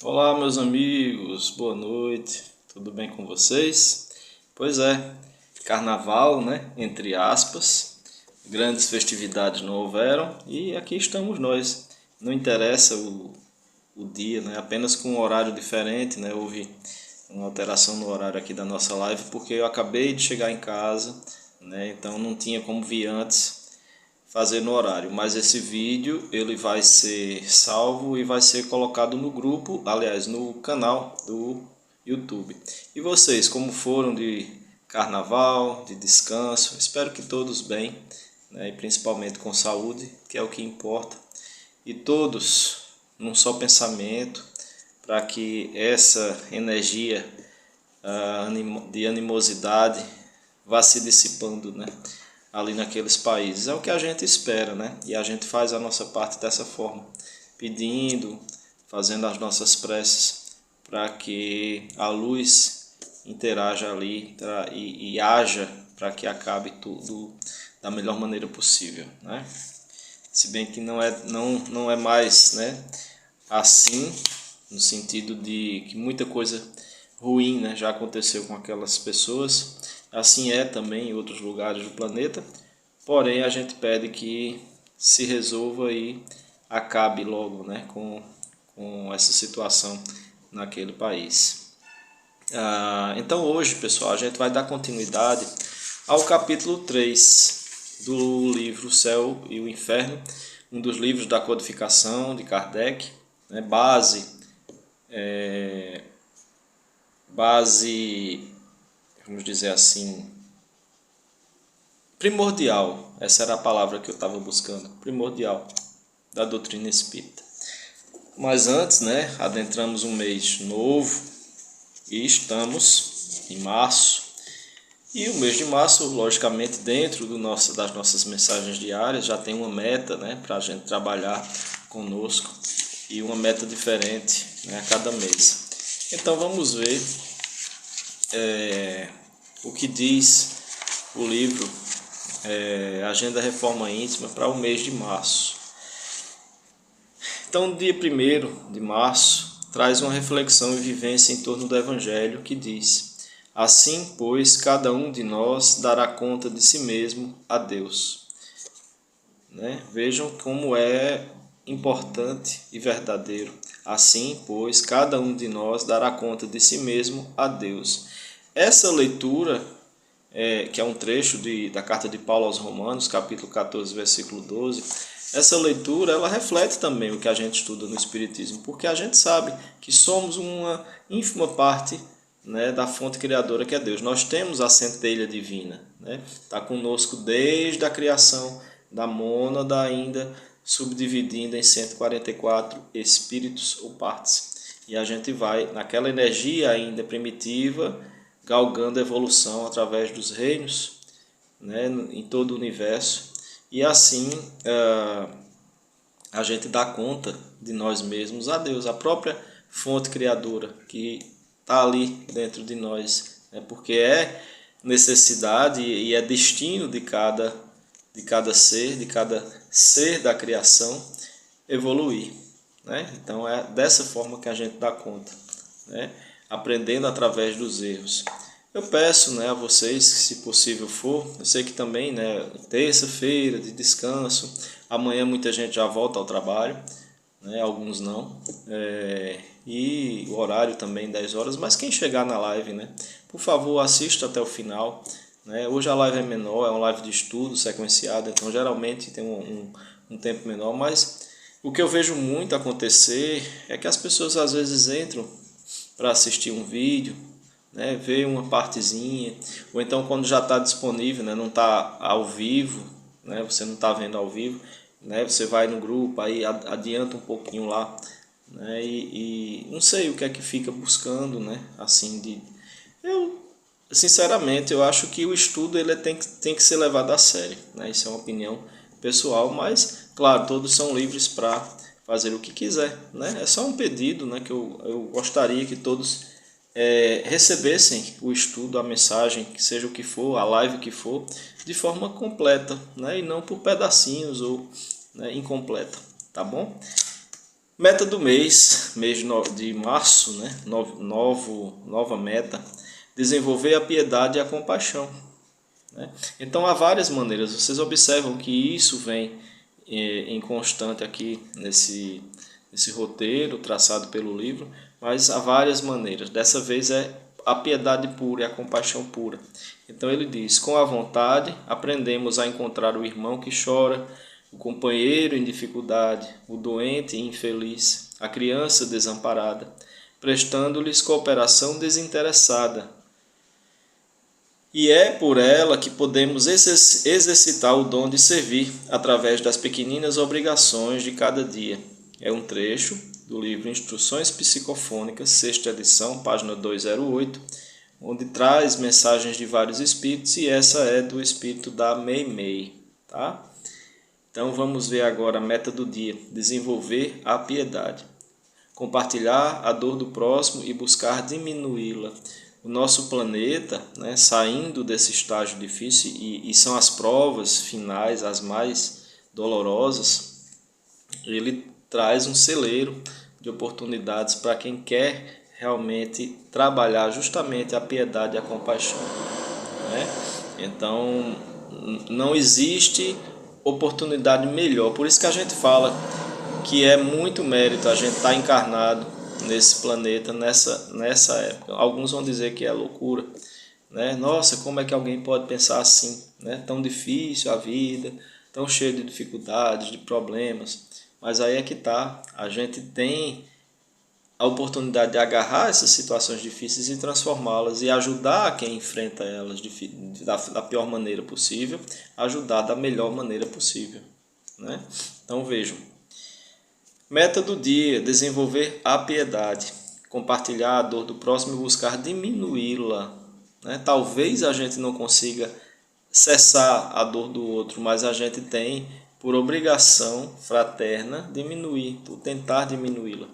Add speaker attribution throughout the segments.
Speaker 1: Olá, meus amigos, boa noite, tudo bem com vocês? Pois é, carnaval, né? Entre aspas, grandes festividades não houveram e aqui estamos nós. Não interessa o dia, né? Apenas com um horário diferente, né? Houve uma alteração no horário aqui da nossa live porque eu acabei de chegar em casa, né? Então não tinha como vir antes fazer no horário, mas esse vídeo ele vai ser salvo e vai ser colocado no grupo, aliás, no canal do YouTube. E vocês, como foram de carnaval, de descanso? Espero que todos bem, né? E principalmente com saúde, que é o que importa. E todos num só pensamento, para que essa energia de animosidade vá se dissipando, né? Ali naqueles países. É o que a gente espera, né? E a gente faz a nossa parte dessa forma, pedindo, fazendo as nossas preces para que a luz interaja ali e haja para que acabe tudo da melhor maneira possível, né? Se bem que não é mais, né, assim, no sentido de que muita coisa ruim, né, já aconteceu com aquelas pessoas. Assim é também em outros lugares do planeta. Porém, a gente pede que se resolva e acabe logo, né, com essa situação naquele país. Então hoje, pessoal, a gente vai dar continuidade ao capítulo 3 do livro O Céu e o Inferno, um dos livros da codificação de Kardec, né, base, vamos dizer assim, primordial. Essa era a palavra que eu estava buscando, primordial, da doutrina espírita. Mas antes, né, adentramos um mês novo e estamos em março. E o mês de março, logicamente, dentro das nossas mensagens diárias, já tem uma meta, né, para a gente trabalhar conosco e uma meta diferente, né, a cada mês. Então vamos ver o que diz o livro Agenda Reforma Íntima para o mês de março. Então, dia 1º de março traz uma reflexão e vivência em torno do Evangelho que diz: assim, pois, cada um de nós dará conta de si mesmo a Deus. Né? Vejam como é importante e verdadeiro. Assim, pois, cada um de nós dará conta de si mesmo a Deus. Essa leitura, que é um trecho da carta de Paulo aos Romanos, capítulo 14, versículo 12, essa leitura ela reflete também o que a gente estuda no Espiritismo, porque a gente sabe que somos uma ínfima parte, né, da fonte criadora que é Deus. Nós temos a centelha divina, né? Está conosco desde a criação da mônada, ainda subdividindo em 144 espíritos ou partes. E a gente vai naquela energia ainda primitiva, galgando a evolução através dos reinos, né, em todo o universo. E assim a gente dá conta de nós mesmos a Deus, a própria fonte criadora que está ali dentro de nós, né, porque é necessidade e é destino de cada de cada ser da criação evoluir, né? Então é dessa forma que a gente dá conta, né? Aprendendo através dos erros. Eu peço, né, a vocês que, se possível for, eu sei que também, né, terça-feira de descanso, amanhã muita gente já volta ao trabalho, né, alguns não, e o horário também 10 horas, mas quem chegar na live, né, por favor, assista até o final, né. Hoje a live é menor, é uma live de estudo sequenciada, então geralmente tem um tempo menor, mas o que eu vejo muito acontecer é que as pessoas às vezes entram para assistir um vídeo, né, ver uma partezinha, ou então quando já está disponível, né, não está ao vivo, né, você não está vendo ao vivo, né, você vai no grupo, aí adianta um pouquinho lá, né, e não sei o que é que fica buscando, né, assim, eu sinceramente eu acho que o estudo ele tem que ser levado a sério, né, isso é uma opinião pessoal, mas claro, todos são livres para fazer o que quiser, né, é só um pedido, né, que eu gostaria que todos recebessem o estudo, a mensagem, que seja o que for, a live que for, de forma completa, né, e não por pedacinhos ou, né, incompleta, tá bom? Meta do mês de março, né? Nova meta, desenvolver a piedade e a compaixão. Né? Então há várias maneiras, vocês observam que isso vem em constante aqui nesse roteiro traçado pelo livro, mas há várias maneiras. Dessa vez é a piedade pura e a compaixão pura. Então ele diz: com a vontade aprendemos a encontrar o irmão que chora, o companheiro em dificuldade, o doente e infeliz, a criança desamparada, prestando-lhes cooperação desinteressada. E é por ela que podemos exercitar o dom de servir através das pequeninas obrigações de cada dia. É um trecho do livro Instruções Psicofônicas, sexta edição, página 208, onde traz mensagens de vários espíritos, e essa é do espírito da Meimei, tá? Então vamos ver agora a meta do dia: desenvolver a piedade, compartilhar a dor do próximo e buscar diminuí-la. O nosso planeta, né, saindo desse estágio difícil, e são as provas finais, as mais dolorosas, ele traz um celeiro de oportunidades para quem quer realmente trabalhar justamente a piedade e a compaixão. Né? Então, não existe oportunidade melhor. Por isso que a gente fala que é muito mérito a gente estar encarnado nesse planeta, nessa época. Alguns vão dizer que é loucura, né? Nossa, como é que alguém pode pensar assim, né? Tão difícil a vida, tão cheio de dificuldades, de problemas. Mas aí é que tá, a gente tem a oportunidade de agarrar essas situações difíceis e transformá-las e ajudar quem enfrenta elas da pior maneira possível, ajudar da melhor maneira possível, né? Então vejam, meta do dia: desenvolver a piedade, compartilhar a dor do próximo e buscar diminuí-la. Né? Talvez a gente não consiga cessar a dor do outro, mas a gente tem, por obrigação fraterna, diminuir, tentar diminuí-la.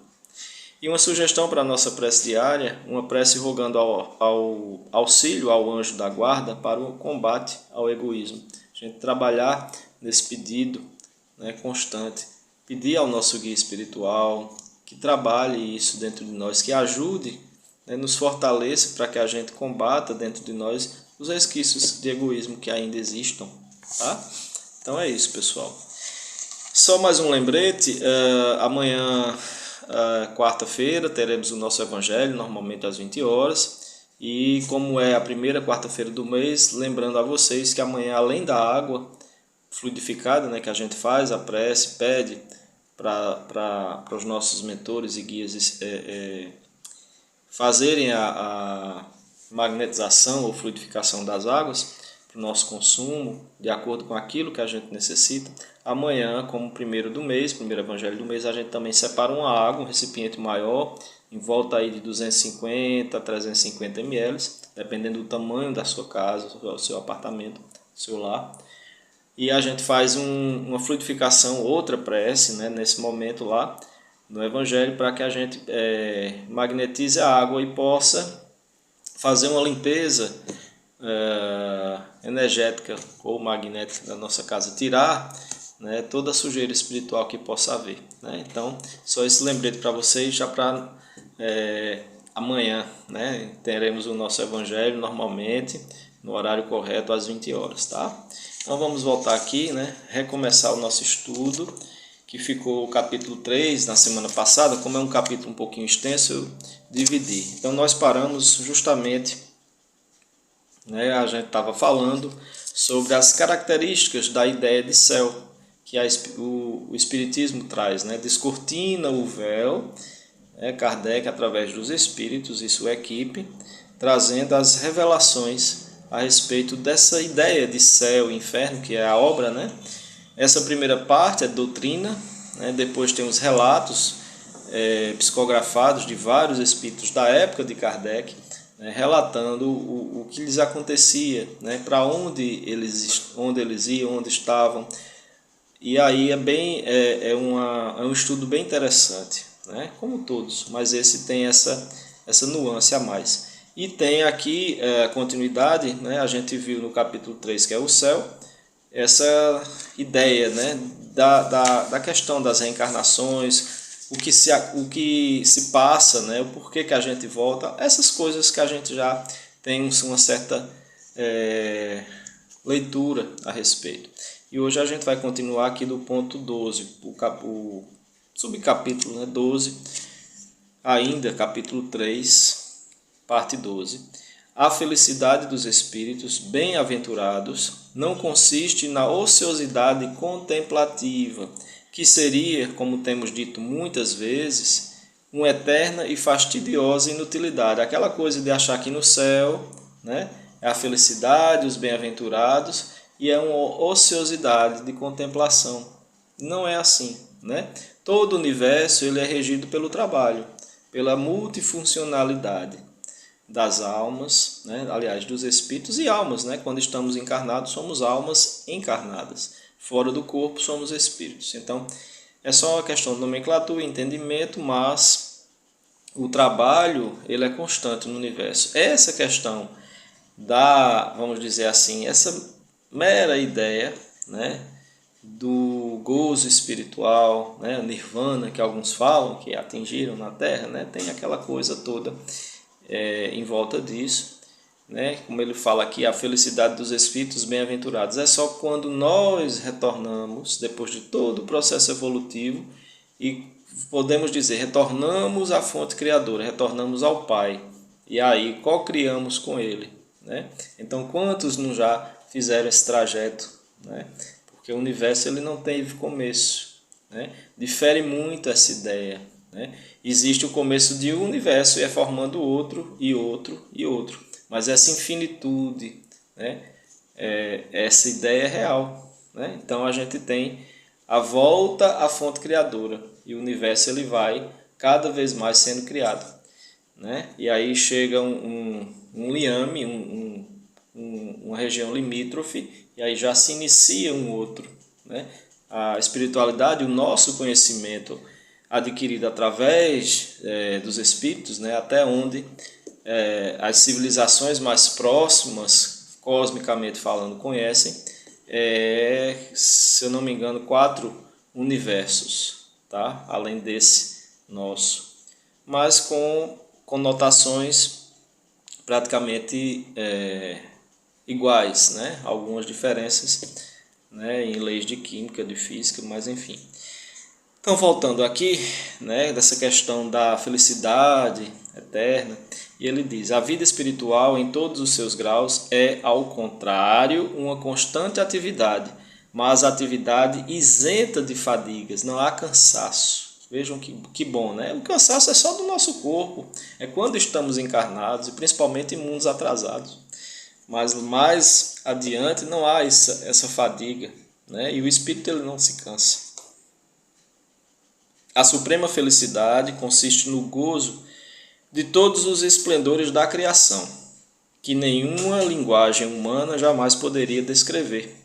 Speaker 1: E uma sugestão para a nossa prece diária: uma prece rogando ao auxílio ao anjo da guarda para o combate ao egoísmo. A gente trabalhar nesse pedido, né, constante. Pedir ao nosso guia espiritual que trabalhe isso dentro de nós, que ajude, né, nos fortaleça para que a gente combata dentro de nós os resquícios de egoísmo que ainda existam. Tá? Então é isso, pessoal. Só mais um lembrete: amanhã, quarta-feira, teremos o nosso Evangelho, normalmente às 20 horas. E como é a primeira quarta-feira do mês, lembrando a vocês que amanhã, além da água fluidificada, né, que a gente faz, a prece, pede para os nossos mentores e guias fazerem a magnetização ou fluidificação das águas para o nosso consumo, de acordo com aquilo que a gente necessita. Amanhã, como primeiro evangelho do mês, a gente também separa uma água, um recipiente maior, em volta aí de 250 a 350 ml, dependendo do tamanho da sua casa, do seu apartamento, do seu lar. E a gente faz uma fluidificação, outra prece, né, nesse momento lá no Evangelho, para que a gente magnetize a água e possa fazer uma limpeza energética ou magnética da nossa casa, tirar, né, toda a sujeira espiritual que possa haver. Né? Então, só esse lembrete para vocês, já para amanhã, né, teremos o nosso Evangelho normalmente, no horário correto, às 20 horas, tá? Então vamos voltar aqui, né, recomeçar o nosso estudo, que ficou o capítulo 3 na semana passada. Como é um capítulo um pouquinho extenso, eu dividi. Então nós paramos justamente, né, a gente estava falando sobre as características da ideia de céu, que o Espiritismo traz, né, descortina o véu, Kardec, através dos espíritos e sua equipe, trazendo as revelações a respeito dessa ideia de céu e inferno, que é a obra, né? Essa primeira parte é doutrina, né? Depois tem os relatos psicografados de vários espíritos da época de Kardec, né? Relatando o que lhes acontecia, né? Para onde eles iam, onde estavam. E aí é um estudo bem interessante, né? Como todos, mas esse tem essa nuance a mais. E tem aqui a continuidade, né? A gente viu no capítulo 3, que é o céu, essa ideia, né? da questão das reencarnações, o que se passa, né? O porquê que a gente volta, essas coisas que a gente já tem uma certa leitura a respeito. E hoje a gente vai continuar aqui do ponto 12, o subcapítulo, né, 12, ainda capítulo 3, parte 12. A felicidade dos espíritos bem-aventurados não consiste na ociosidade contemplativa, que seria, como temos dito muitas vezes, uma eterna e fastidiosa inutilidade. Aquela coisa de achar que no céu, né, é a felicidade, os bem-aventurados, e é uma ociosidade de contemplação. Não é assim, né? Todo o universo ele é regido pelo trabalho, pela multifuncionalidade das almas, né? Aliás, dos espíritos e almas, né? Quando estamos encarnados, somos almas encarnadas. Fora do corpo, somos espíritos. Então, é só uma questão de nomenclatura e entendimento, mas o trabalho ele é constante no universo. Essa questão vamos dizer assim, essa mera ideia, né, do gozo espiritual, né, nirvana, que alguns falam que atingiram na Terra, né, tem aquela coisa toda em volta disso, né, como ele fala aqui, a felicidade dos espíritos bem-aventurados. É só quando nós retornamos, depois de todo o processo evolutivo, e podemos dizer, retornamos à fonte criadora, retornamos ao Pai, e aí co-criamos com Ele, né? Então, quantos não já fizeram esse trajeto, né? Porque o universo ele não teve começo, né? Difere muito essa ideia, né? Existe o começo de um universo e é formando outro e outro e outro, mas essa infinitude, né? Essa ideia é real, né? Então a gente tem a volta à fonte criadora e o universo ele vai cada vez mais sendo criado, né? E aí chega um liame, uma região limítrofe, e aí já se inicia um outro, né? A espiritualidade, o nosso conhecimento adquirido através dos espíritos, né? Até onde as civilizações mais próximas, cosmicamente falando, conhecem, se eu não me engano, 4 universos, tá? Além desse nosso, mas com conotações praticamente iguais, né? Algumas diferenças, né? Em leis de química, de física, mas enfim. Então, voltando aqui, né? Dessa questão da felicidade eterna, e ele diz: a vida espiritual em todos os seus graus é, ao contrário, uma constante atividade, mas atividade isenta de fadigas, não há cansaço. Vejam que bom, né? O cansaço é só do nosso corpo, é quando estamos encarnados e principalmente em mundos atrasados. Mas mais adiante não há essa fadiga, né? E o espírito ele não se cansa. A suprema felicidade consiste no gozo de todos os esplendores da criação, que nenhuma linguagem humana jamais poderia descrever,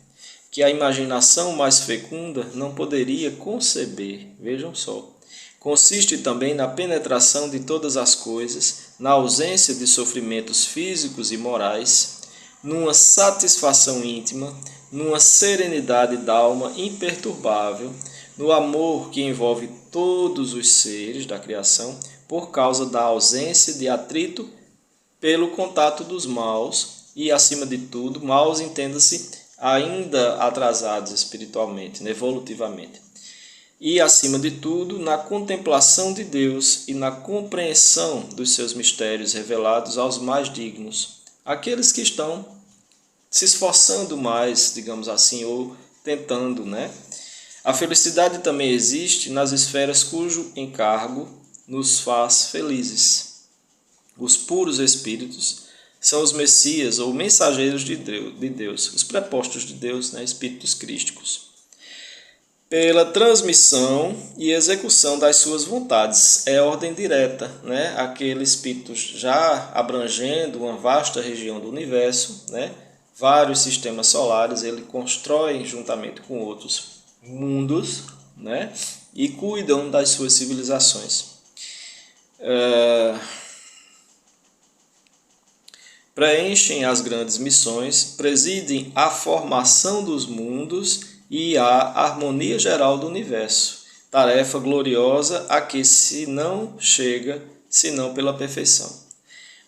Speaker 1: que a imaginação mais fecunda não poderia conceber. Vejam só. Consiste também na penetração de todas as coisas, na ausência de sofrimentos físicos e morais, numa satisfação íntima, numa serenidade d'alma imperturbável, no amor que envolve todos os seres da criação, por causa da ausência de atrito pelo contato dos maus e, acima de tudo, maus entenda-se ainda atrasados espiritualmente, evolutivamente. E, acima de tudo, na contemplação de Deus e na compreensão dos seus mistérios revelados aos mais dignos, aqueles que estão se esforçando mais, digamos assim, ou tentando, né? A felicidade também existe nas esferas cujo encargo nos faz felizes. Os puros espíritos são os messias ou mensageiros de Deus, os prepostos de Deus, né? Espíritos crísticos, pela transmissão e execução das suas vontades. É ordem direta, né? Aquele espírito já abrangendo uma vasta região do universo, né? Vários sistemas solares, ele constrói juntamente com outros mundos, né? E cuidam das suas civilizações. Preenchem as grandes missões, presidem a formação dos mundos e a harmonia geral do universo. tarefa gloriosa a que se não chega senão pela perfeição.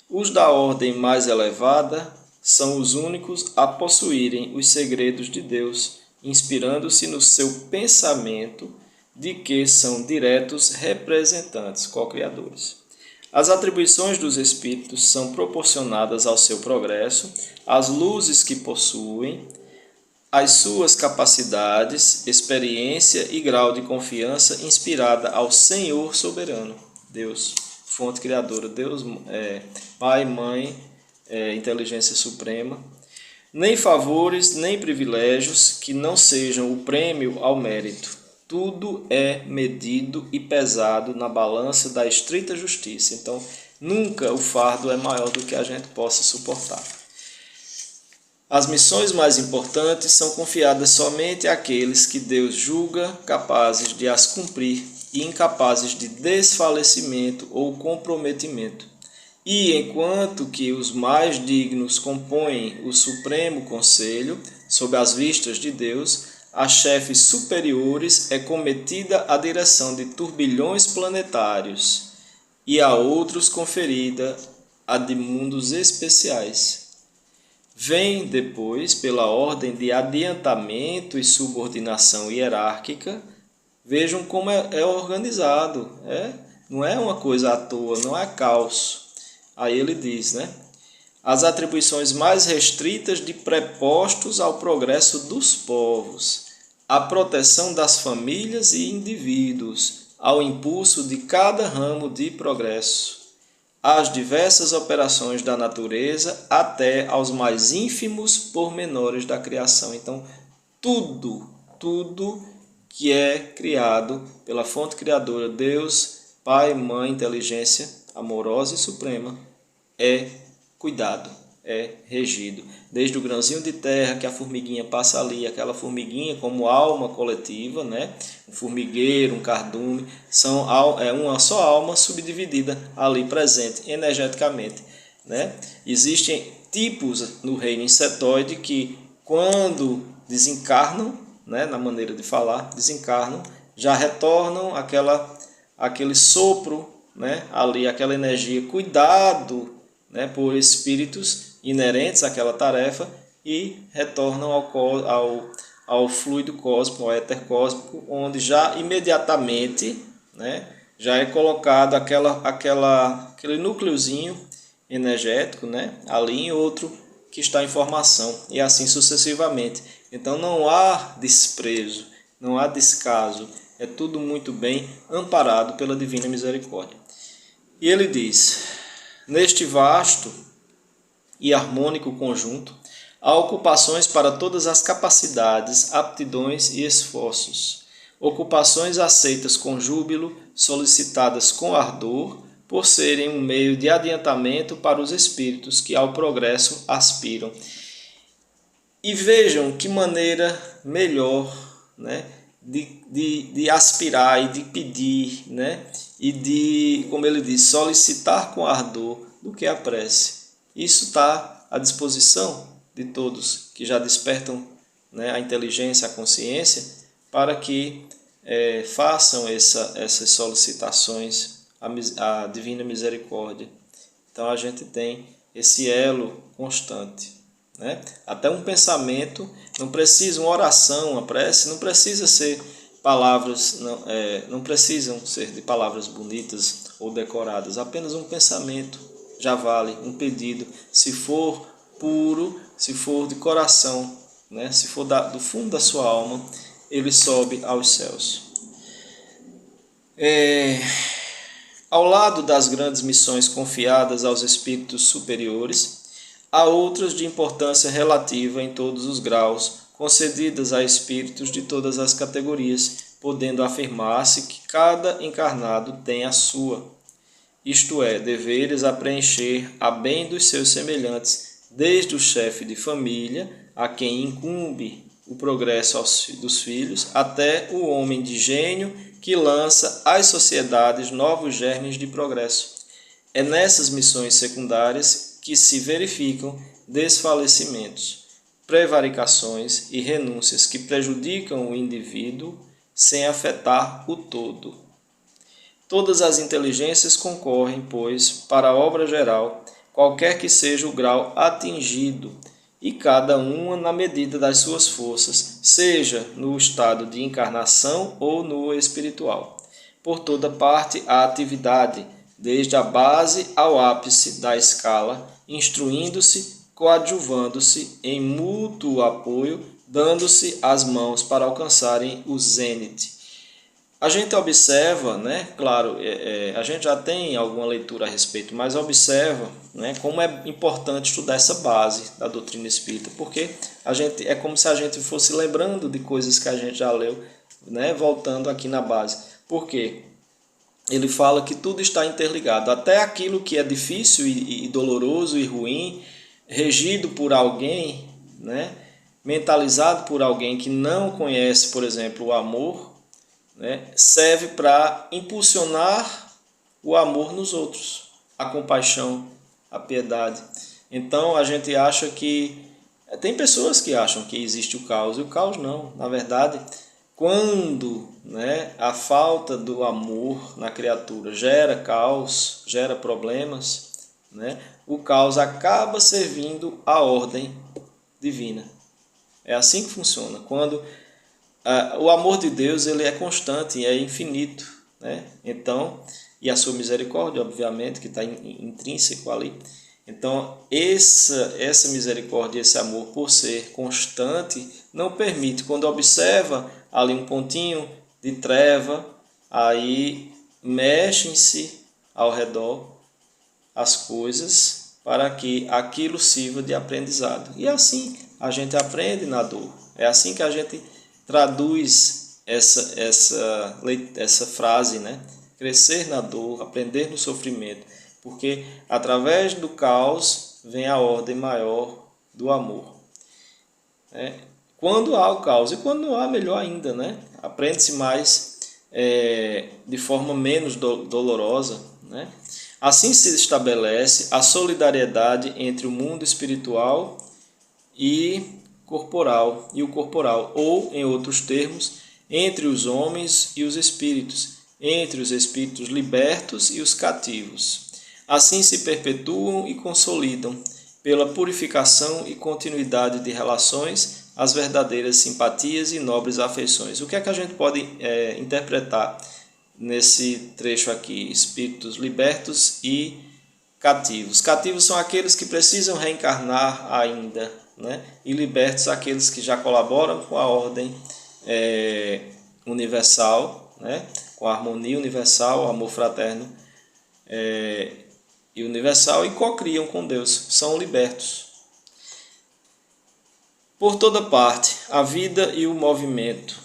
Speaker 1: Os da ordem mais elevada são os únicos a possuírem os segredos de Deus, inspirando-se no seu pensamento de que são diretos representantes, co-criadores. As atribuições dos espíritos são proporcionadas ao seu progresso, às luzes que possuem, às suas capacidades, experiência e grau de confiança inspirada ao Senhor soberano, Deus, fonte criadora, Deus, Pai, Mãe, inteligência suprema, nem favores, nem privilégios que não sejam o prêmio ao mérito. Tudo é medido e pesado na balança da estrita justiça. Então, nunca o fardo é maior do que a gente possa suportar. As missões mais importantes são confiadas somente àqueles que Deus julga capazes de as cumprir e incapazes de desfalecimento ou comprometimento. E enquanto que os mais dignos compõem o Supremo Conselho, sob as vistas de Deus, a chefes superiores é cometida a direção de turbilhões planetários e a outros conferida a de mundos especiais. Vem depois, pela ordem de adiantamento e subordinação hierárquica, vejam como é organizado, não é uma coisa à toa, não é caos. Aí ele diz, as atribuições mais restritas de prepostos ao progresso dos povos, à proteção das famílias e indivíduos, ao impulso de cada ramo de progresso, às diversas operações da natureza, até aos mais ínfimos pormenores da criação. Então, tudo que é criado pela fonte criadora, Deus, Pai, Mãe, inteligência amorosa e suprema, é cuidado, é regido. Desde o grãozinho de terra que a formiguinha passa ali, aquela formiguinha como alma coletiva, um formigueiro, um cardume, são uma só alma subdividida ali presente energeticamente. Existem tipos no reino insetóide que, quando desencarnam, na maneira de falar, desencarnam, já retornam aquele sopro, ali, aquela energia, cuidado, por espíritos inerentes àquela tarefa, e retornam ao fluido cósmico, ao éter cósmico, onde já imediatamente já é colocado aquele núcleozinho energético ali em outro que está em formação, e assim sucessivamente. Então não há desprezo, não há descaso, é tudo muito bem amparado pela divina misericórdia. E ele diz: neste vasto e harmônico conjunto, há ocupações para todas as capacidades, aptidões e esforços. Ocupações aceitas com júbilo, solicitadas com ardor, por serem um meio de adiantamento para os espíritos que ao progresso aspiram. E vejam que maneira melhor de aspirar e de pedir, e de, como ele diz, solicitar com ardor, do que a prece. Isso está à disposição de todos que já despertam a inteligência, a consciência, para que façam essas solicitações à divina misericórdia. Então a gente tem esse elo constante. Até um pensamento, não precisa uma oração, uma prece, não precisa ser palavras, não precisam ser de palavras bonitas ou decoradas, apenas um pensamento já vale, um pedido, se for puro, se for de coração, se for do fundo da sua alma, ele sobe aos céus. Ao lado das grandes missões confiadas aos espíritos superiores, há outras de importância relativa em todos os graus, concedidas a espíritos de todas as categorias, podendo afirmar-se que cada encarnado tem a sua, isto é, deveres a preencher a bem dos seus semelhantes, desde o chefe de família, a quem incumbe o progresso dos filhos, até o homem de gênio que lança às sociedades novos germes de progresso. É nessas missões secundárias que se verificam desfalecimentos, prevaricações e renúncias que prejudicam o indivíduo sem afetar o todo. Todas as inteligências concorrem, pois, para a obra geral, qualquer que seja o grau atingido, e cada uma na medida das suas forças, seja no estado de encarnação ou no espiritual. Por toda parte há atividade, desde a base ao ápice da escala, instruindo-se, coadjuvando-se em mútuo apoio, dando-se as mãos para alcançarem o zênite. A gente observa, né, claro, a gente já tem alguma leitura a respeito, mas observa, né, como é importante estudar essa base da doutrina espírita, porque é como se a gente fosse lembrando de coisas que a gente já leu, né, voltando aqui na base. Por quê? Ele fala que tudo está interligado, até aquilo que é difícil e doloroso e ruim, regido por alguém, né, mentalizado por alguém que não conhece, por exemplo, o amor, né, serve para impulsionar o amor nos outros, a compaixão, a piedade. Então a gente acha que... Tem pessoas que acham que existe o caos, e o caos não. Na verdade, quando, né, a falta do amor na criatura gera caos, gera problemas, né, o caos acaba servindo à ordem divina. É assim que funciona. Quando o amor de Deus, ele é constante, é infinito, né? Então, e a sua misericórdia, obviamente, que está intrínseco ali. Então, essa misericórdia, esse amor, por ser constante, não permite, quando observa ali um pontinho de treva, aí mexem-se ao redor as coisas para que aquilo sirva de aprendizado. E assim a gente aprende na dor. É assim que a gente traduz essa frase, né? Crescer na dor, aprender no sofrimento, porque através do caos vem a ordem maior do amor. Quando há o caos, e quando não há, melhor ainda, né? Aprende-se mais de forma menos dolorosa, né? Assim se estabelece a solidariedade entre o mundo espiritual e o corporal, ou, em outros termos, entre os homens e os espíritos, entre os espíritos libertos e os cativos. Assim se perpetuam e consolidam, pela purificação e continuidade de relações, as verdadeiras simpatias e nobres afeições. O que é que a gente pode interpretar nesse trecho aqui? Espíritos libertos e cativos. Cativos são aqueles que precisam reencarnar ainda, né? E libertos aqueles que já colaboram com a ordem universal, né? Com a harmonia universal, o amor fraterno e universal, e cocriam com Deus, são libertos. Por toda parte, a vida e o movimento,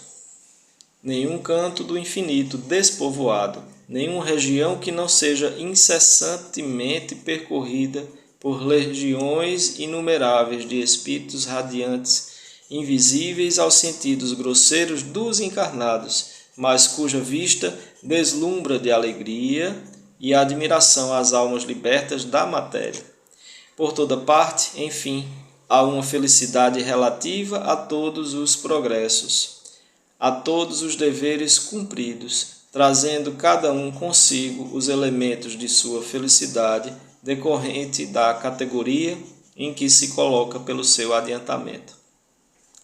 Speaker 1: nenhum canto do infinito despovoado, nenhuma região que não seja incessantemente percorrida por legiões inumeráveis de espíritos radiantes, invisíveis aos sentidos grosseiros dos encarnados, mas cuja vista deslumbra de alegria e admiração às almas libertas da matéria. Por toda parte, enfim, há uma felicidade relativa a todos os progressos, a todos os deveres cumpridos, trazendo cada um consigo os elementos de sua felicidade decorrente da categoria em que se coloca pelo seu adiantamento.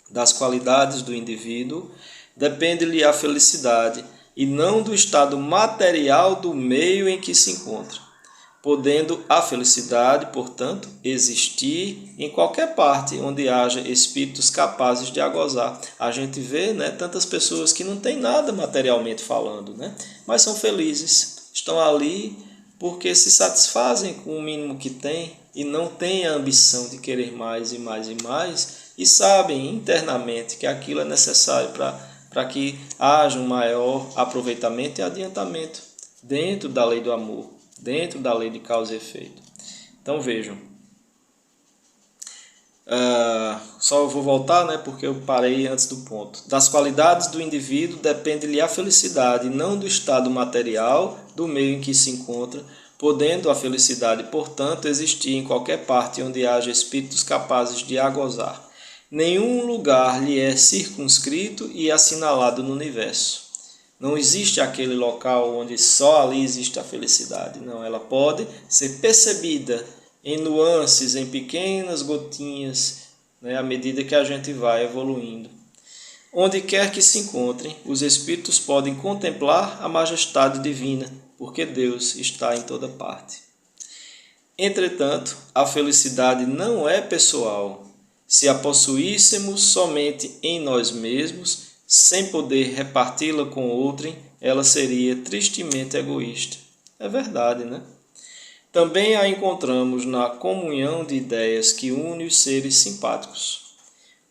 Speaker 1: Das qualidades do indivíduo depende-lhe a felicidade e não do estado material do meio em que se encontra, podendo a felicidade, portanto, existir em qualquer parte onde haja espíritos capazes de a gozar. A gente vê, né, tantas pessoas que não têm nada materialmente falando, né, mas são felizes, estão ali porque se satisfazem com o mínimo que têm e não têm a ambição de querer mais e mais e mais, e sabem internamente que aquilo é necessário para que haja um maior aproveitamento e adiantamento dentro da lei do amor, dentro da lei de causa e efeito. Então vejam, só eu vou voltar, né, porque eu parei antes do ponto. Das qualidades do indivíduo depende-lhe a felicidade, não do estado material do meio em que se encontra, podendo a felicidade, portanto, existir em qualquer parte onde haja espíritos capazes de a gozar. Nenhum lugar lhe é circunscrito e assinalado no universo. Não existe aquele local onde só ali existe a felicidade. Não, ela pode ser percebida em nuances, em pequenas gotinhas, né, à medida que a gente vai evoluindo. Onde quer que se encontrem, os espíritos podem contemplar a majestade divina, porque Deus está em toda parte. Entretanto, a felicidade não é pessoal. Se a possuíssemos somente em nós mesmos, sem poder reparti-la com outrem, ela seria tristemente egoísta. É verdade, né? Também a encontramos na comunhão de ideias que une os seres simpáticos.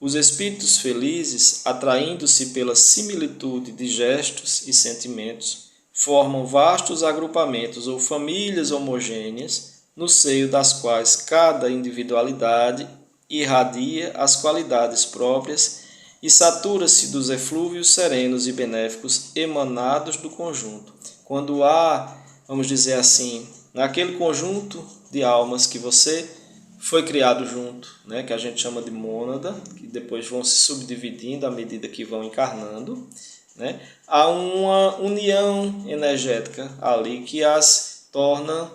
Speaker 1: Os espíritos felizes, atraindo-se pela similitude de gestos e sentimentos, formam vastos agrupamentos ou famílias homogêneas, no seio das quais cada individualidade irradia as qualidades próprias e satura-se dos eflúvios serenos e benéficos emanados do conjunto. Quando há, vamos dizer assim, naquele conjunto de almas que você foi criado junto, né, que a gente chama de mônada, que depois vão se subdividindo à medida que vão encarnando, né, há uma união energética ali que as torna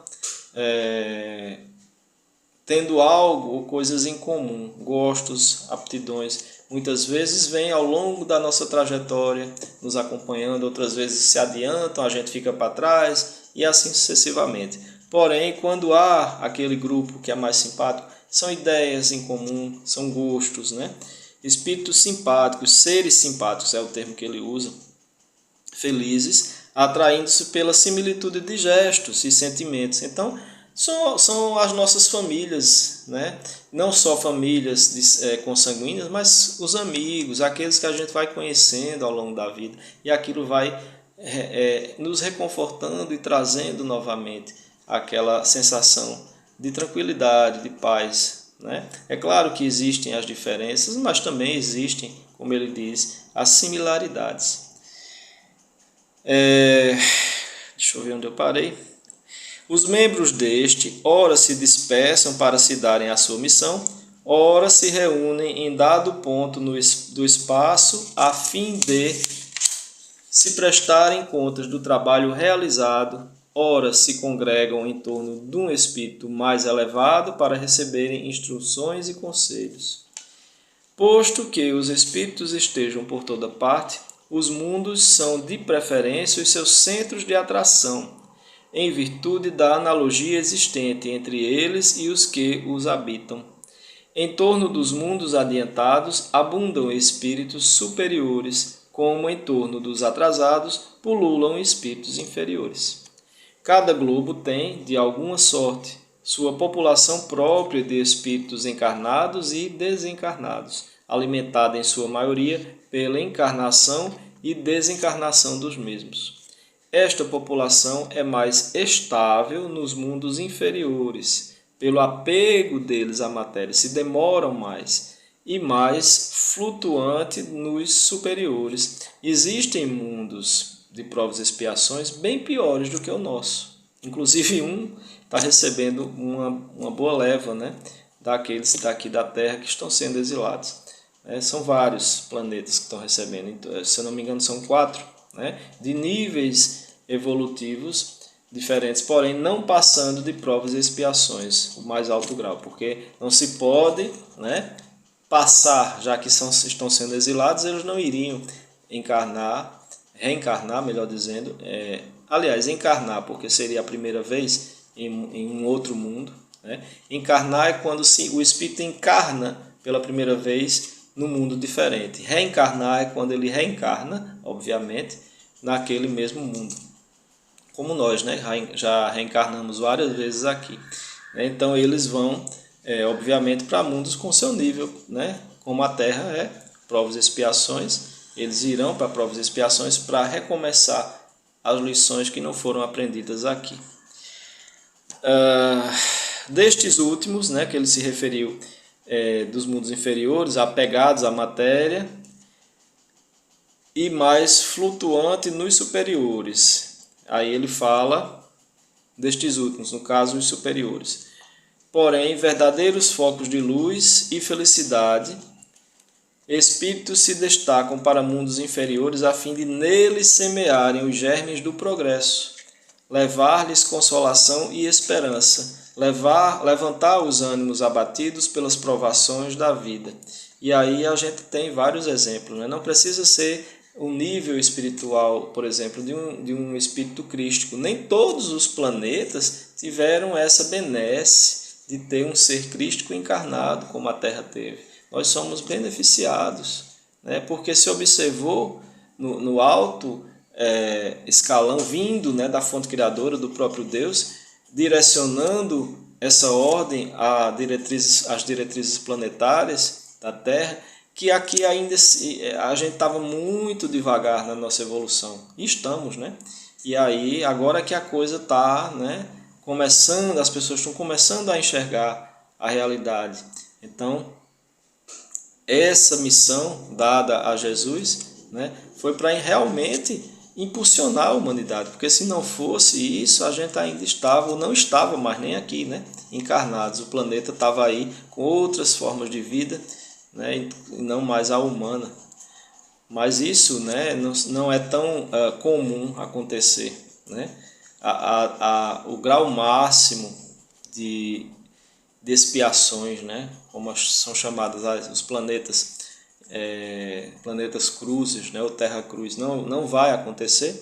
Speaker 1: tendo algo ou coisas em comum, gostos, aptidões. Muitas vezes vêm ao longo da nossa trajetória nos acompanhando, outras vezes se adiantam, a gente fica para trás e assim sucessivamente. Porém, quando há aquele grupo que é mais simpático, são ideias em comum, são gostos, né? Espíritos simpáticos, seres simpáticos é o termo que ele usa, felizes, atraindo-se pela similitude de gestos e sentimentos. Então, são as nossas famílias, né? Não só famílias consanguíneas, mas os amigos, aqueles que a gente vai conhecendo ao longo da vida. E aquilo vai nos reconfortando e trazendo novamente aquela sensação de tranquilidade, de paz, né? É claro que existem as diferenças, mas também existem, como ele diz, as similaridades. Deixa eu ver onde eu parei. Os membros deste, ora se dispersam para se darem a sua missão, ora se reúnem em dado ponto do espaço a fim de se prestarem contas do trabalho realizado, ora se congregam em torno de um espírito mais elevado para receberem instruções e conselhos. Posto que os espíritos estejam por toda parte, os mundos são de preferência os seus centros de atração, em virtude da analogia existente entre eles e os que os habitam. Em torno dos mundos adiantados abundam espíritos superiores, como em torno dos atrasados pululam espíritos inferiores. Cada globo tem, de alguma sorte, sua população própria de espíritos encarnados e desencarnados, alimentada em sua maioria pela encarnação e desencarnação dos mesmos. Esta população é mais estável nos mundos inferiores, pelo apego deles à matéria, se demoram mais, e mais flutuante nos superiores. Existem mundos de provas e expiações bem piores do que o nosso. Inclusive um está recebendo uma boa leva, né, daqueles daqui da Terra que estão sendo exilados. São vários planetas que estão recebendo, então, se eu não me engano são 4, né, de níveis evolutivos diferentes, porém não passando de provas e expiações, o mais alto grau, porque não se pode, né, passar, já que estão sendo exilados, eles não iriam reencarnar, melhor dizendo, encarnar, porque seria a primeira vez em um outro mundo, né? Encarnar é quando o espírito encarna pela primeira vez num mundo diferente. Reencarnar é quando ele reencarna, obviamente, naquele mesmo mundo. Como nós, né, já reencarnamos várias vezes aqui. Então eles vão, obviamente, para mundos com seu nível, né? Como a Terra é, provas e expiações, eles irão para provas e expiações para recomeçar as lições que não foram aprendidas aqui. Destes últimos, né, que ele se referiu, dos mundos inferiores, apegados à matéria, e mais flutuante nos superiores. Aí ele fala destes últimos, no caso os superiores. Porém, verdadeiros focos de luz e felicidade, Espíritos se destacam para mundos inferiores a fim de neles semearem os germes do progresso, levar-lhes consolação e esperança, levantar os ânimos abatidos pelas provações da vida. E aí a gente tem vários exemplos, né? Não precisa ser um nível espiritual, por exemplo, de um espírito crístico. Nem todos os planetas tiveram essa benesse de ter um ser crístico encarnado, como a Terra teve. Nós somos beneficiados, né? Porque se observou no alto escalão vindo, né, da fonte criadora, do próprio Deus, direcionando essa ordem às diretrizes planetárias da Terra, que aqui ainda a gente estava muito devagar na nossa evolução. E estamos, né? E aí, agora que a coisa está, né, começando, as pessoas estão começando a enxergar a realidade. Então, essa missão dada a Jesus, né, foi para realmente impulsionar a humanidade, porque se não fosse isso, a gente ainda estava, ou não estava mais nem aqui, né, encarnados. O planeta estava aí com outras formas de vida, né, e não mais a humana. Mas isso, né, não é tão comum acontecer, né? O grau máximo de expiações, né, como são chamadas os planetas, planetas cruzes, né, ou terra cruz, não vai acontecer,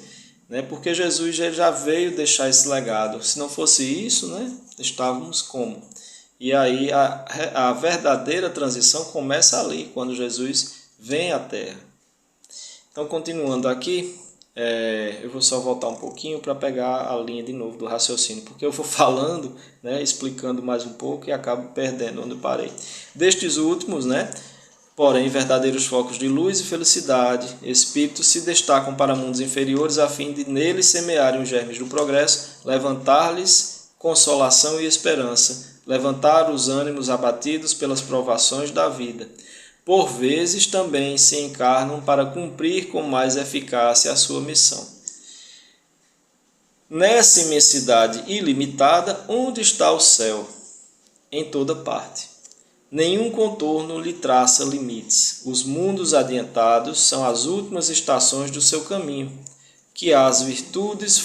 Speaker 1: né, porque Jesus já veio deixar esse legado. Se não fosse isso, né, estávamos como? E aí a verdadeira transição começa ali, quando Jesus vem à Terra. Então, continuando aqui, eu vou só voltar um pouquinho para pegar a linha de novo do raciocínio, porque eu vou falando, né, explicando mais um pouco e acabo perdendo onde eu parei. Destes últimos, né, porém, verdadeiros focos de luz e felicidade, espíritos se destacam para mundos inferiores a fim de neles semearem os germes do progresso, levantar-lhes consolação e esperança, levantar os ânimos abatidos pelas provações da vida. Por vezes também se encarnam para cumprir com mais eficácia a sua missão. Nessa imensidade ilimitada, onde está o céu? Em toda parte. Nenhum contorno lhe traça limites. Os mundos adiantados são as últimas estações do seu caminho, que as virtudes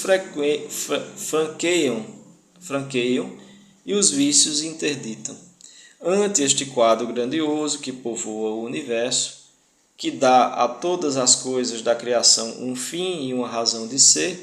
Speaker 1: franqueiam e os vícios interditam. Ante este quadro grandioso que povoa o universo, que dá a todas as coisas da criação um fim e uma razão de ser,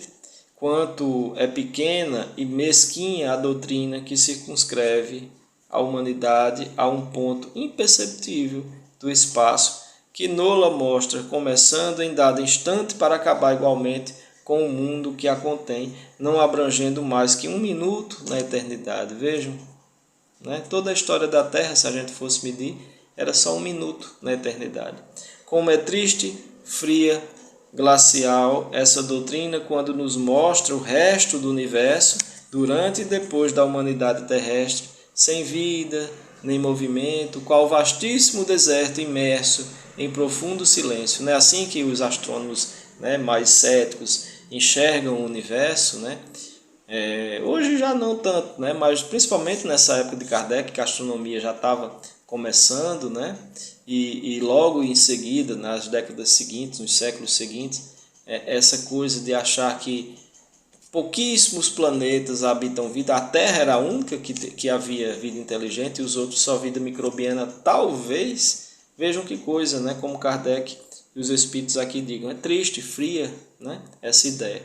Speaker 1: quanto é pequena e mesquinha a doutrina que circunscreve a humanidade a um ponto imperceptível do espaço, que nola mostra começando em dado instante para acabar igualmente com o mundo que a contém, não abrangendo mais que 1 minuto na eternidade. Vejam, né? Toda a história da Terra, se a gente fosse medir, era só 1 minuto na eternidade. Como é triste, fria, glacial essa doutrina quando nos mostra o resto do universo durante e depois da humanidade terrestre, sem vida nem movimento, qual vastíssimo deserto imerso em profundo silêncio. Não é assim que os astrônomos, né, mais céticos enxergam o universo, né? Hoje já não tanto, né? Mas principalmente nessa época de Kardec, que a astronomia já estava começando, né? E logo em seguida, nas décadas seguintes, nos séculos seguintes, essa coisa de achar que pouquíssimos planetas habitam vida, a Terra era a única que havia vida inteligente e os outros só vida microbiana, talvez. Vejam que coisa, né? Como Kardec e os espíritos aqui digam, é triste, fria, né, essa ideia.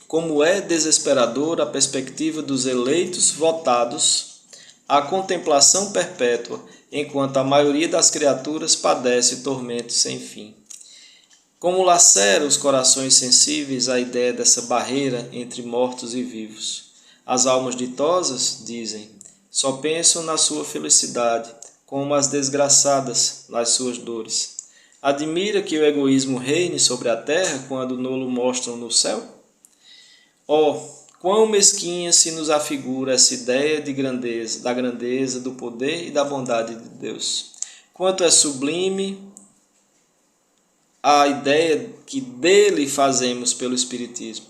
Speaker 1: Como é desesperadora a perspectiva dos eleitos votados à contemplação perpétua, enquanto a maioria das criaturas padece tormentos sem fim. Como lacera os corações sensíveis a ideia dessa barreira entre mortos e vivos. As almas ditosas, dizem, só pensam na sua felicidade, como as desgraçadas nas suas dores. Admira que o egoísmo reine sobre a terra quando nolo mostram no céu? Oh, quão mesquinha se nos afigura essa ideia de grandeza, da grandeza, do poder e da bondade de Deus. Quanto é sublime a ideia que dele fazemos pelo Espiritismo.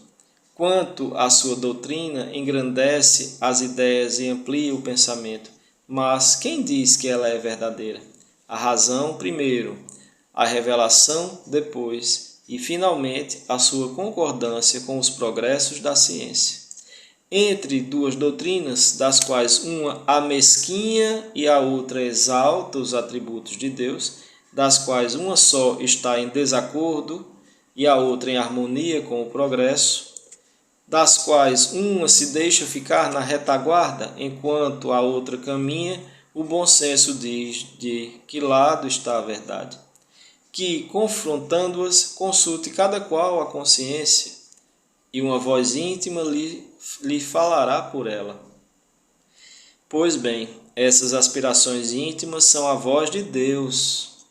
Speaker 1: Quanto a sua doutrina engrandece as ideias e amplia o pensamento. Mas quem diz que ela é verdadeira? A razão primeiro, a revelação depois e, finalmente, a sua concordância com os progressos da ciência. Entre duas doutrinas, das quais uma amesquinha e a outra exalta os atributos de Deus, das quais uma só está em desacordo e a outra em harmonia com o progresso, das quais uma se deixa ficar na retaguarda enquanto a outra caminha, o bom senso diz de que lado está a verdade. Que, confrontando-as, consulte cada qual a consciência, e uma voz íntima lhe falará por ela. Pois bem, essas aspirações íntimas são a voz de Deus,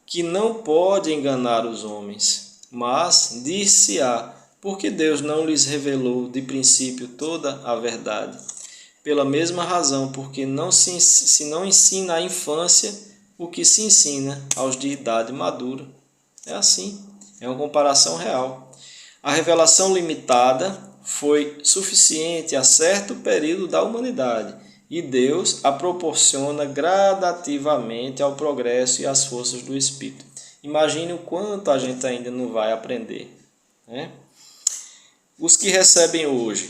Speaker 1: que não pode enganar os homens, mas dir-se-á, porque Deus não lhes revelou de princípio toda a verdade. Pela mesma razão, porque se não ensina à infância o que se ensina aos de idade madura. É assim, é uma comparação real. A revelação limitada foi suficiente a certo período da humanidade, e Deus a proporciona gradativamente ao progresso e às forças do Espírito. Imagine o quanto a gente ainda não vai aprender, né? Os que recebem hoje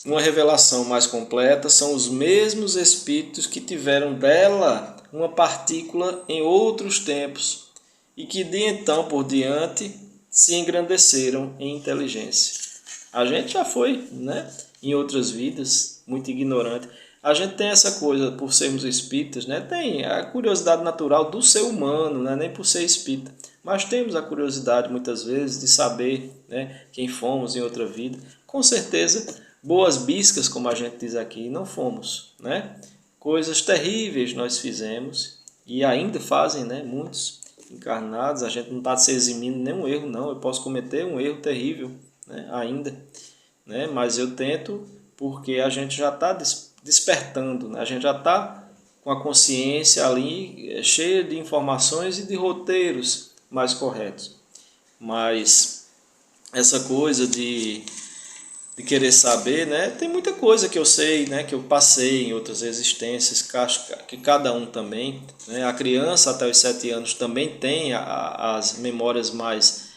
Speaker 1: uma revelação mais completa são os mesmos espíritos que tiveram dela uma partícula em outros tempos e que de então por diante se engrandeceram em inteligência. A gente já foi, né, em outras vidas, muito ignorante. A gente tem essa coisa, por sermos espíritas, né, tem a curiosidade natural do ser humano, né, nem por ser espírita. Mas temos a curiosidade, muitas vezes, de saber, né, quem fomos em outra vida. Com certeza, boas biscas, como a gente diz aqui, não fomos, né? Coisas terríveis nós fizemos e ainda fazem, né, muitos encarnados. A gente não está se eximindo nenhum erro, não. Eu posso cometer um erro terrível, né, ainda, né? Mas eu tento, porque a gente já está despertando, né? A gente já está com a consciência ali cheia de informações e de roteiros mais corretos. Mas essa coisa de querer saber, né? Tem muita coisa que eu sei, né? Que eu passei em outras existências, que cada um também, né? A criança até os 7 anos também tem as memórias mais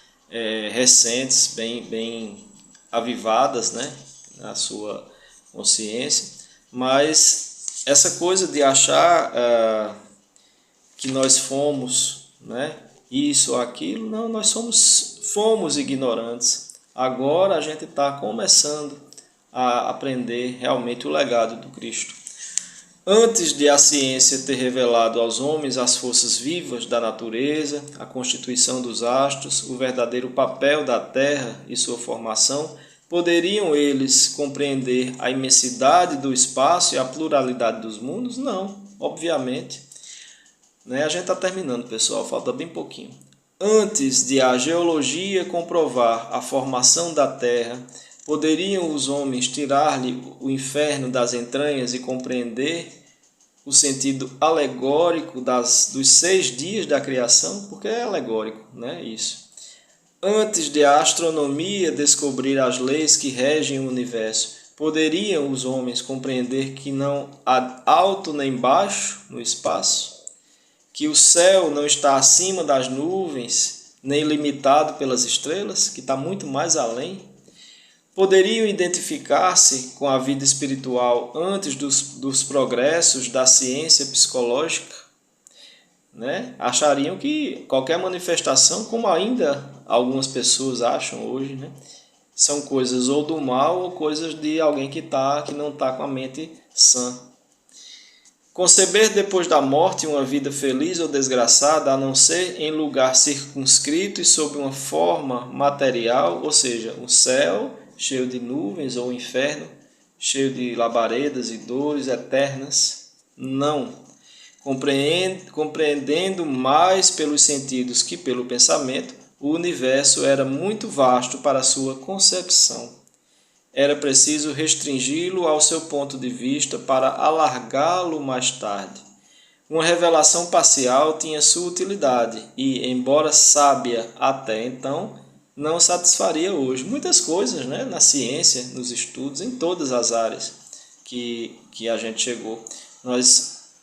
Speaker 1: recentes, bem avivadas, né? Na sua consciência. Mas essa coisa de achar que nós fomos, né, isso ou aquilo, não, nós fomos ignorantes. Agora a gente está começando a aprender realmente o legado do Cristo. Antes de a ciência ter revelado aos homens as forças vivas da natureza, a constituição dos astros, o verdadeiro papel da Terra e sua formação, poderiam eles compreender a imensidade do espaço e a pluralidade dos mundos? Não, obviamente. A gente está terminando, pessoal, falta bem pouquinho. Antes de a geologia comprovar a formação da Terra, poderiam os homens tirar-lhe o inferno das entranhas e compreender o sentido alegórico dos 6 dias da criação? Porque é alegórico, né? Isso. Antes de a astronomia descobrir as leis que regem o universo, poderiam os homens compreender que não há alto nem baixo no espaço? Que o céu não está acima das nuvens, nem limitado pelas estrelas, que está muito mais além? Poderiam identificar-se com a vida espiritual antes dos progressos da ciência psicológica? Né? Achariam que qualquer manifestação, como ainda algumas pessoas acham hoje, né, são coisas ou do mal ou coisas de alguém que não está com a mente sã. Conceber depois da morte uma vida feliz ou desgraçada, a não ser em lugar circunscrito e sob uma forma material, ou seja, um céu cheio de nuvens ou um inferno cheio de labaredas e dores eternas? Não. Compreendendo mais pelos sentidos que pelo pensamento, o universo era muito vasto para sua concepção. Era preciso restringi-lo ao seu ponto de vista para alargá-lo mais tarde. Uma revelação parcial tinha sua utilidade e, embora sábia até então, não satisfaria hoje. Muitas coisas, né, na ciência, nos estudos, em todas as áreas que a gente chegou.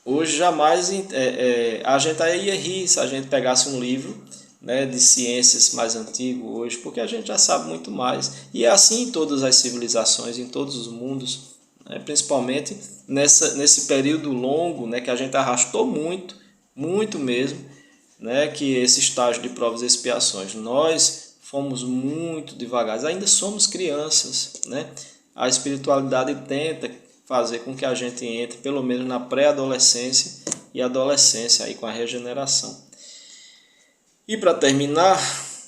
Speaker 1: Hoje jamais a gente aí ia rir se a gente pegasse um livro, né, de ciências mais antigo hoje, porque a gente já sabe muito mais. E é assim em todas as civilizações, em todos os mundos, né, principalmente nesse período longo, né, que a gente arrastou muito, muito mesmo, né, que esse estágio de provas e expiações. Nós fomos muito devagar, ainda somos crianças, né? A espiritualidade tenta fazer com que a gente entre, pelo menos na pré-adolescência e adolescência, aí com a regeneração. E para terminar,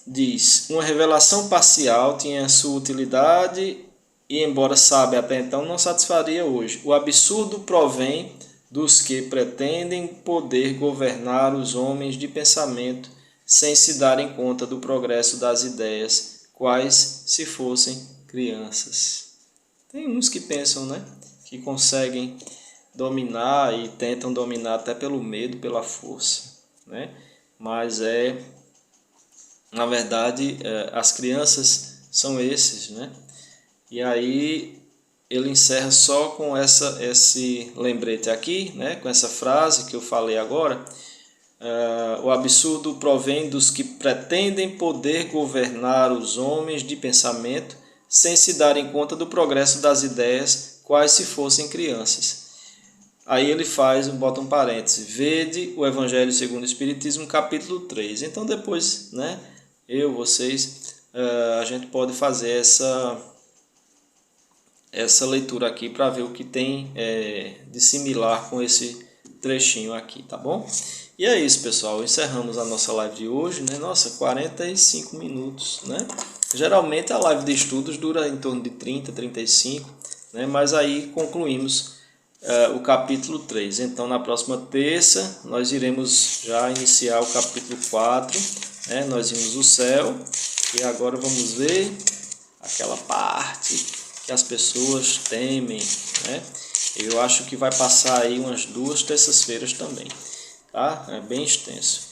Speaker 1: diz: uma revelação parcial tinha sua utilidade e, embora sábia até então, não satisfaria hoje. O absurdo provém dos que pretendem poder governar os homens de pensamento sem se darem conta do progresso das ideias, quais se fossem crianças. Tem uns que pensam, né, que conseguem dominar e tentam dominar até pelo medo, pela força, né? Mas na verdade, as crianças são esses, né? E aí ele encerra só com esse lembrete aqui, né? Com essa frase que eu falei agora. O absurdo provém dos que pretendem poder governar os homens de pensamento sem se darem conta do progresso das ideias, quais se fossem crianças. Aí ele bota um parêntese, vede o Evangelho segundo o Espiritismo, capítulo 3. Então depois, né, vocês, a gente pode fazer essa leitura aqui para ver o que tem de similar com esse trechinho aqui, tá bom? E é isso, pessoal, encerramos a nossa live de hoje, né? Nossa, 45 minutos, né? Geralmente a live de estudos dura em torno de 30, 35, né? Mas aí concluímos o capítulo 3. Então, na próxima terça, nós iremos já iniciar o capítulo 4. Né? Nós vimos o céu e agora vamos ver aquela parte que as pessoas temem. Né? Eu acho que vai passar aí umas 2 terças-feiras também. Tá? É bem extenso.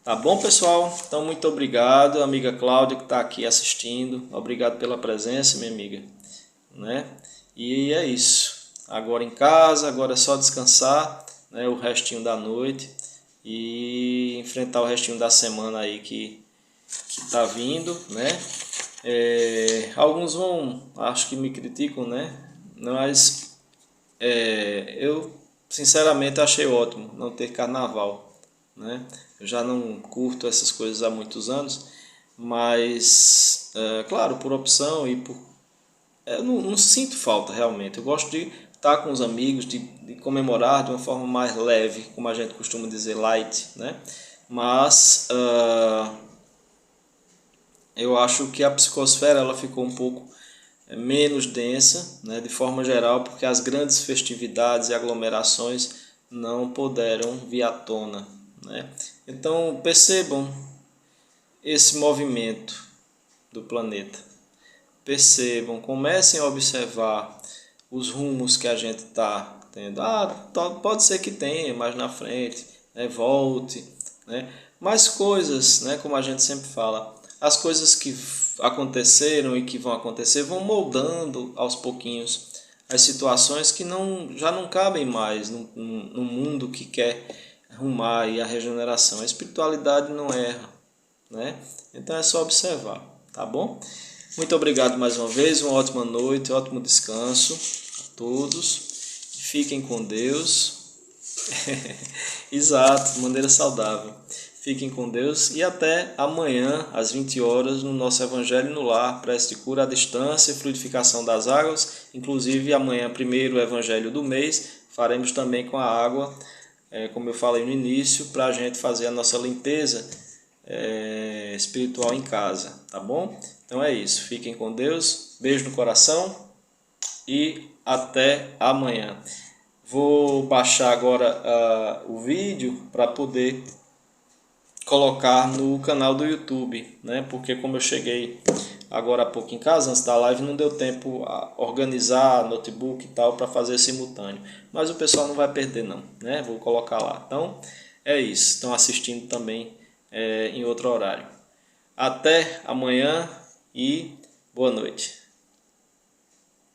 Speaker 1: Tá bom, pessoal? Então, muito obrigado, amiga Cláudia, que está aqui assistindo. Obrigado pela presença, minha amiga. Né? E é isso. Agora em casa, agora é só descansar, né, o restinho da noite e enfrentar o restinho da semana aí que tá vindo, né? Alguns acho que me criticam, né? Mas eu sinceramente achei ótimo não ter carnaval, né? Eu já não curto essas coisas há muitos anos, mas claro, por opção e por eu não sinto falta realmente. Eu gosto de estar com os amigos, de comemorar de uma forma mais leve, como a gente costuma dizer, light, né? Mas eu acho que a psicosfera ela ficou um pouco menos densa, né? De forma geral, porque as grandes festividades e aglomerações não puderam vir à tona, né? Então percebam esse movimento do planeta. Percebam, comecem a observar os rumos que a gente está tendo. Pode ser que tenha mais na frente, né, volte, né, mas coisas, né, como a gente sempre fala, as coisas que aconteceram e que vão acontecer vão moldando aos pouquinhos as situações que já não cabem mais no mundo que quer rumar aí a regeneração. A espiritualidade não erra, né? Então é só observar, tá bom? Muito obrigado mais uma vez, uma ótima noite, um ótimo descanso a todos. Fiquem com Deus. Exato, de maneira saudável. Fiquem com Deus e até amanhã, às 20 horas, no nosso Evangelho no Lar, prece de cura à distância, fluidificação das águas. Inclusive, amanhã, primeiro Evangelho do mês, faremos também com a água, como eu falei no início, para a gente fazer a nossa limpeza espiritual em casa, tá bom? Então é isso, fiquem com Deus, beijo no coração e até amanhã. Vou baixar agora o vídeo para poder colocar no canal do YouTube, né? Porque como eu cheguei agora há pouco em casa, antes da live, não deu tempo a organizar notebook e tal para fazer simultâneo. Mas o pessoal não vai perder não, né? Vou colocar lá. Então é isso, estão assistindo também em outro horário. Até amanhã e boa noite.